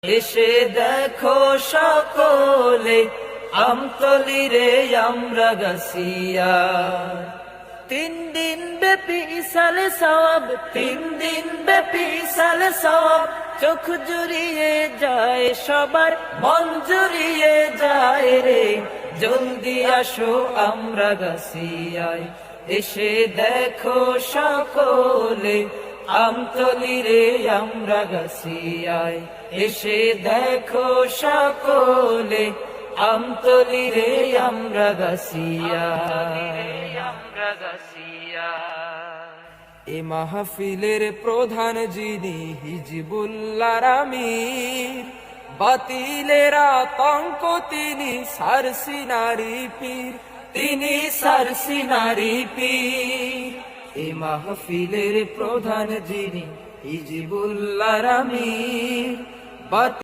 এসে দেখো সকলে আমতলি রে আমরা গাছিয়া। 3 দিন ব্যাপী ইসালে সওয়াব, 3 দিন ব্যাপী ইসালে সওয়াব, চোখ জুড়িয়ে যায় সবার, মন জুড়িয়ে যায় রে। জলদি আসো আমরা গাছিয়ায়, এসে দেখো সকলে আমতলি রে আমরা গাছিয়ায়। এসে দেখো সকলে আমতলি রে আমরা গাছিয়ায়। এ মাহফিলের প্রধান যিনি হিজবুল্লাহর আমির, বাতিলের আতঙ্ক তিনি সারসিনারি পীর, তিনি সারসিনারি পীর। এ মাহফিলের প্রধান যিনি হিজবুল্লাহর আমির,